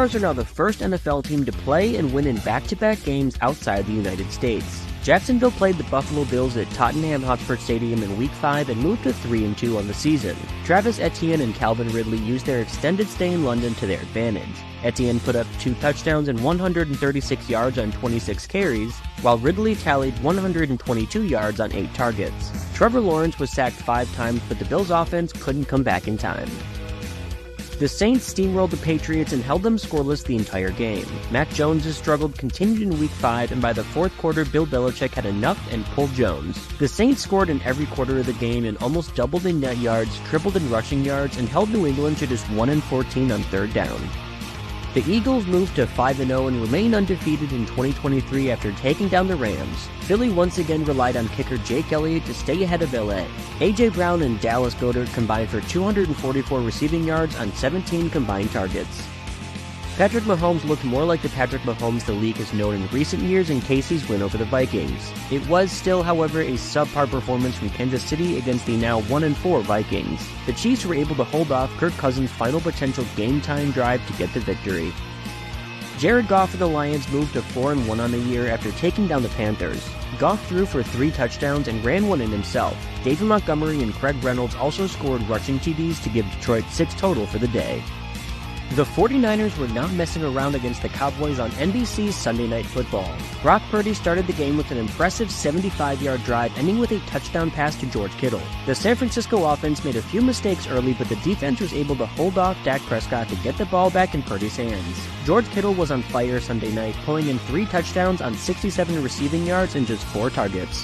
Jaguars are now the first NFL team to play and win in back-to-back games outside the United States. Jacksonville played the Buffalo Bills at Tottenham Hotspur Stadium in Week 5 and moved to 3-2 on the season. Travis Etienne and Calvin Ridley used their extended stay in London to their advantage. Etienne put up 2 touchdowns and 136 yards on 26 carries, while Ridley tallied 122 yards on 8 targets. Trevor Lawrence was sacked 5 times, but the Bills' offense couldn't come back in time. The Saints steamrolled the Patriots and held them scoreless the entire game. Mac Jones' struggled continued in Week 5, and by the fourth quarter, Bill Belichick had enough and pulled Jones. The Saints scored in every quarter of the game and almost doubled in net yards, tripled in rushing yards, and held New England to just 1-14 on third down. The Eagles moved to 5-0 and remain undefeated in 2023 after taking down the Rams. Philly once again relied on kicker Jake Elliott to stay ahead of LA. A.J. Brown and Dallas Goedert combined for 244 receiving yards on 17 combined targets. Patrick Mahomes looked more like the Patrick Mahomes the league has known in recent years in Casey's win over the Vikings. It was still, however, a subpar performance from Kansas City against the now 1-4 Vikings. The Chiefs were able to hold off Kirk Cousins' final potential game-time drive to get the victory. Jared Goff and the Lions moved to 4-1 on the year after taking down the Panthers. Goff threw for 3 touchdowns and ran one in himself. David Montgomery and Craig Reynolds also scored rushing TDs to give Detroit 6 total for the day. The 49ers were not messing around against the Cowboys on NBC's Sunday Night Football. Brock Purdy started the game with an impressive 75-yard drive, ending with a touchdown pass to George Kittle. The San Francisco offense made a few mistakes early, but the defense was able to hold off Dak Prescott to get the ball back in Purdy's hands. George Kittle was on fire Sunday night, pulling in 3 touchdowns on 67 receiving yards and just 4 targets.